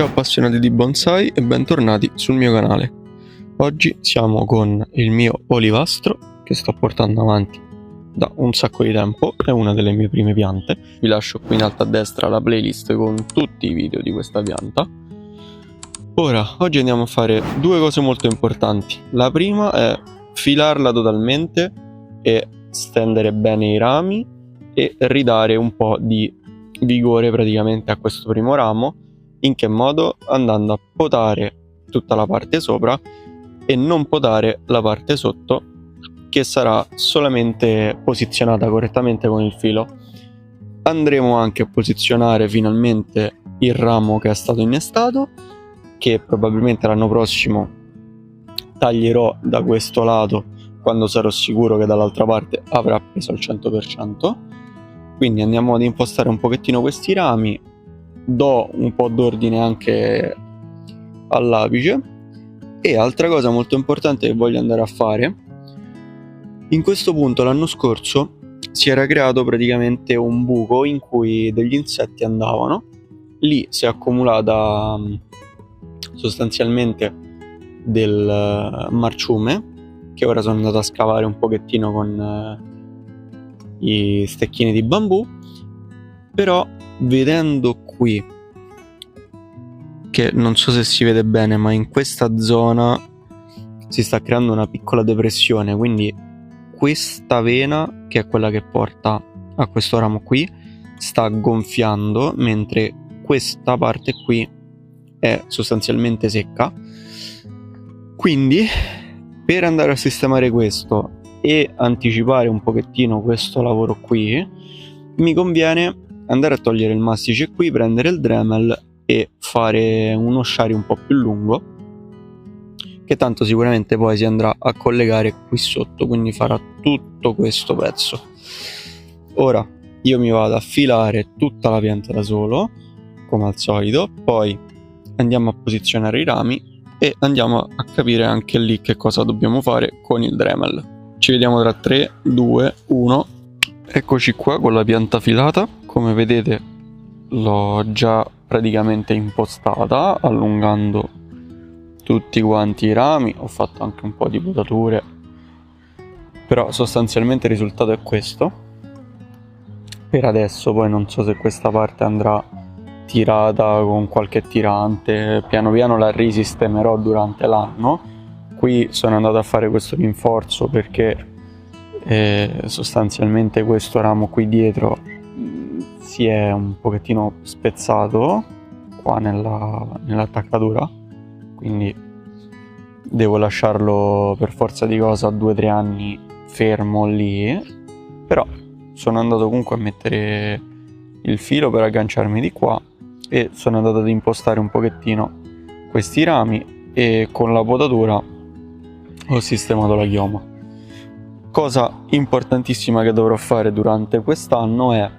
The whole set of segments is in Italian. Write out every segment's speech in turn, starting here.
Ciao appassionati di bonsai e bentornati sul mio canale. Oggi siamo con il mio olivastro che sto portando avanti da un sacco di tempo, è una delle mie prime piante. Vi lascio qui in alto a destra la playlist con tutti i video di questa pianta. Ora, oggi andiamo a fare due cose molto importanti. La prima è filarla totalmente e stendere bene i rami e ridare un po' di vigore praticamente a questo primo ramo. In che modo? Andando a potare tutta la parte sopra e non potare la parte sotto, che sarà solamente posizionata correttamente con il filo. Andremo anche a posizionare finalmente il ramo che è stato innestato, che probabilmente l'anno prossimo taglierò da questo lato quando sarò sicuro che dall'altra parte avrà preso al 100%. Quindi andiamo ad impostare un pochettino questi rami, do un po' d'ordine anche all'apice. E altra cosa molto importante che voglio andare a fare, in questo punto l'anno scorso si era creato praticamente un buco in cui degli insetti andavano, lì si è accumulata sostanzialmente del marciume, che ora sono andato a scavare un pochettino con i stecchini di bambù. Però vedendo qui, che non so se si vede bene, ma in questa zona si sta creando una piccola depressione, quindi questa vena, che è quella che porta a questo ramo qui, sta gonfiando, mentre questa parte qui è sostanzialmente secca. Quindi per andare a sistemare questo e anticipare un pochettino questo lavoro qui, mi conviene andare a togliere il mastice qui, prendere il Dremel e fare uno sciari un po' più lungo, che tanto sicuramente poi si andrà a collegare qui sotto, quindi farà tutto questo pezzo. Ora io mi vado a filare tutta la pianta da solo, come al solito, poi andiamo a posizionare i rami e andiamo a capire anche lì che cosa dobbiamo fare con il Dremel. Ci vediamo tra 3, 2, 1. Eccoci qua con la pianta filata. Come vedete l'ho già praticamente impostata, allungando tutti quanti i rami. Ho fatto anche un po' di potature, però sostanzialmente il risultato è questo per adesso. Poi non so se questa parte andrà tirata con qualche tirante, piano piano la risistemerò durante l'anno. Qui sono andato a fare questo rinforzo perché sostanzialmente questo ramo qui dietro si è un pochettino spezzato qua nell'attaccatura, quindi devo lasciarlo per forza di cosa 2-3 anni fermo lì. Però sono andato comunque a mettere il filo per agganciarmi di qua e sono andato ad impostare un pochettino questi rami e con la potatura ho sistemato la chioma. Cosa importantissima che dovrò fare durante quest'anno è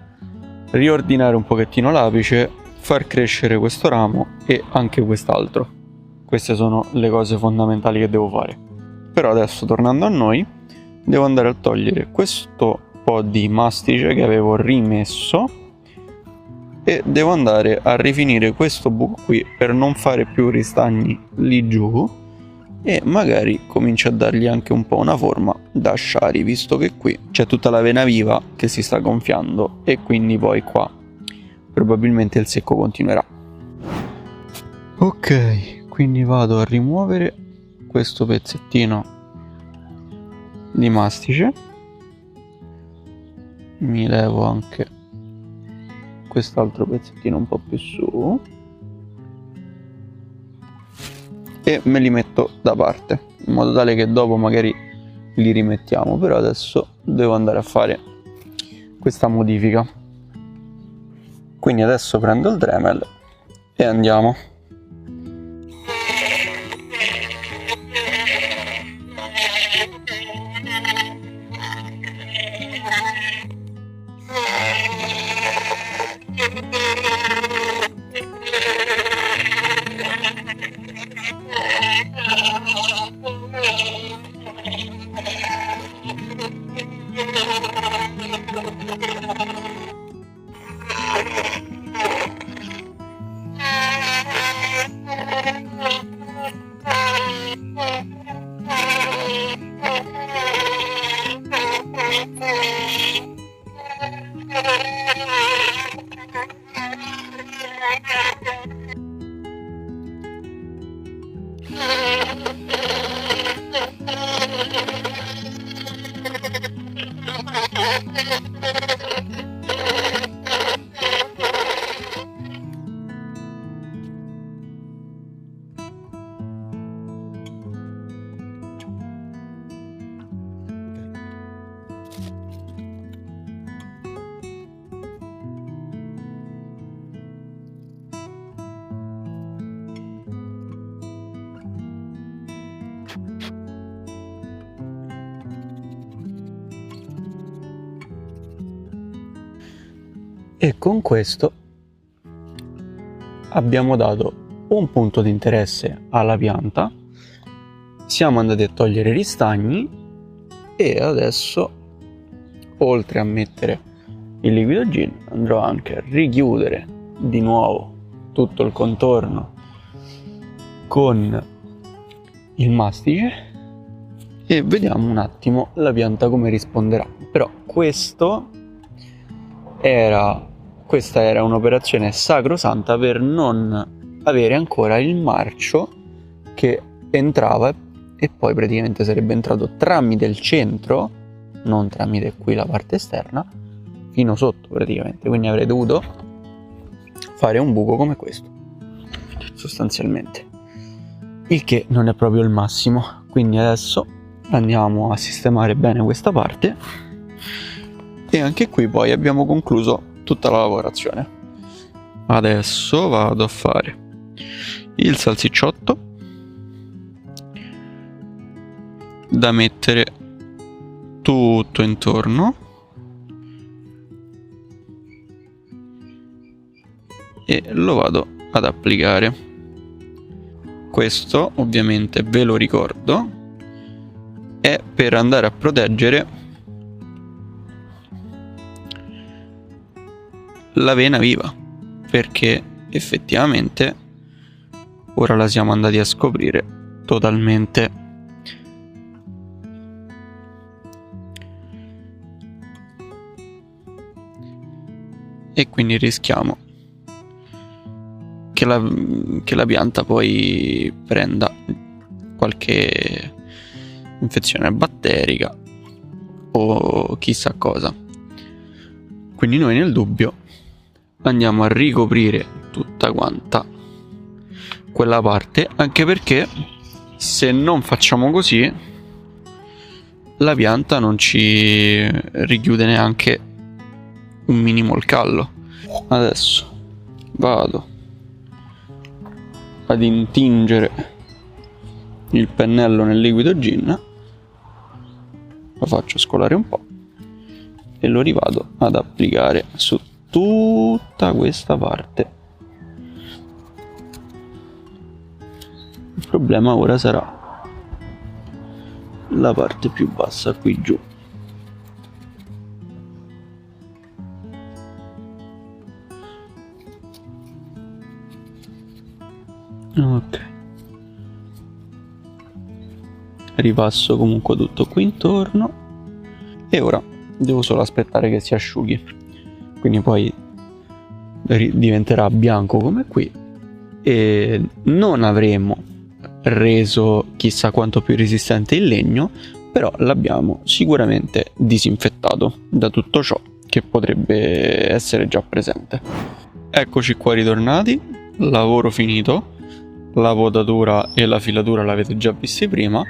riordinare un pochettino l'apice, far crescere questo ramo e anche quest'altro. Queste sono le cose fondamentali che devo fare. Però adesso, tornando a noi, devo andare a togliere questo po' di mastice che avevo rimesso e devo andare a rifinire questo buco qui per non fare più ristagni lì giù, e magari comincio a dargli anche un po' una forma da sciari, visto che qui c'è tutta la vena viva che si sta gonfiando e quindi poi qua probabilmente il secco continuerà. Ok, quindi vado a rimuovere questo pezzettino di mastice, mi levo anche quest'altro pezzettino un po' più su e me li metto da parte, in modo tale che dopo magari li rimettiamo. Però adesso devo andare a fare questa modifica, quindi adesso prendo il Dremel e andiamo. E con questo abbiamo dato un punto di interesse alla pianta, siamo andati a togliere i ristagni e adesso, oltre a mettere il liquido gin, andrò anche a richiudere di nuovo tutto il contorno con il mastice e vediamo un attimo la pianta come risponderà. Però questa era un'operazione sacrosanta per non avere ancora il marcio che entrava e poi praticamente sarebbe entrato tramite il centro, non tramite qui la parte esterna, fino sotto praticamente. Quindi avrei dovuto fare un buco come questo, sostanzialmente, il che non è proprio il massimo. Quindi adesso andiamo a sistemare bene questa parte e anche qui poi abbiamo concluso tutta la lavorazione. Adesso vado a fare il salsicciotto da mettere tutto intorno e lo vado ad applicare. Questo ovviamente, ve lo ricordo, è per andare a proteggere l'avena viva, perché effettivamente ora la siamo andati a scoprire totalmente. E quindi rischiamo che la pianta poi prenda qualche infezione batterica o chissà cosa. Quindi noi nel dubbio andiamo a ricoprire tutta quanta quella parte, anche perché se non facciamo così la pianta non ci richiude neanche un minimo il callo. Adesso vado ad intingere il pennello nel liquido gin, lo faccio scolare un po' e lo rivado ad applicare su tutta questa parte. Il problema ora sarà la parte più bassa qui giù. Ok, ripasso comunque tutto qui intorno e ora devo solo aspettare che si asciughi, quindi poi diventerà bianco come qui e non avremo reso chissà quanto più resistente il legno, però l'abbiamo sicuramente disinfettato da tutto ciò che potrebbe essere già presente. Eccoci qua ritornati, lavoro finito. La potatura e la filatura l'avete già visti prima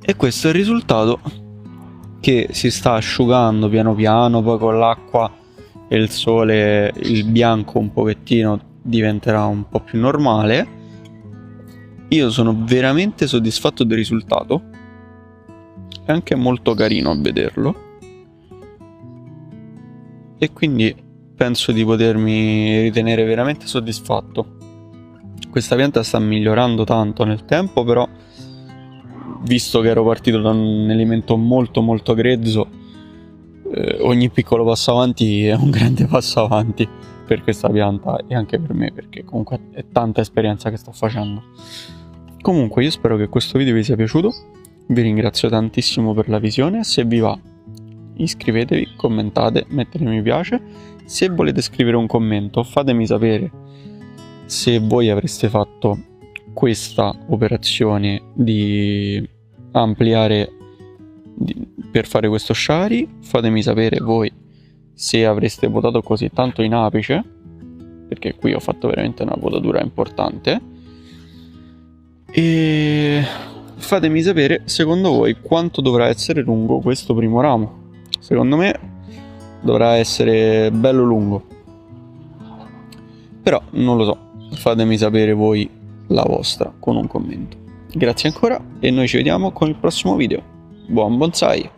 e questo è il risultato, che si sta asciugando piano piano. Poi con l'acqua e il sole il bianco un pochettino diventerà un po' più normale. Io sono veramente soddisfatto del risultato, è anche molto carino a vederlo e quindi penso di potermi ritenere veramente soddisfatto. Questa pianta sta migliorando tanto nel tempo, però visto che ero partito da un elemento molto grezzo, ogni piccolo passo avanti è un grande passo avanti per questa pianta e anche per me, perché comunque è tanta esperienza che sto facendo. Comunque io spero che questo video vi sia piaciuto, vi ringrazio tantissimo per la visione. Se vi va, iscrivetevi, commentate, mettete mi piace. Se volete scrivere un commento, fatemi sapere se voi avreste fatto questa operazione di ampliare per fare questo shari. Fatemi sapere voi se avreste potato così tanto in apice, perché qui ho fatto veramente una potatura importante, e fatemi sapere secondo voi quanto dovrà essere lungo questo primo ramo. Secondo me dovrà essere bello lungo, però non lo so, fatemi sapere voi la vostra con un commento. Grazie ancora e noi ci vediamo con il prossimo video. Buon bonsai!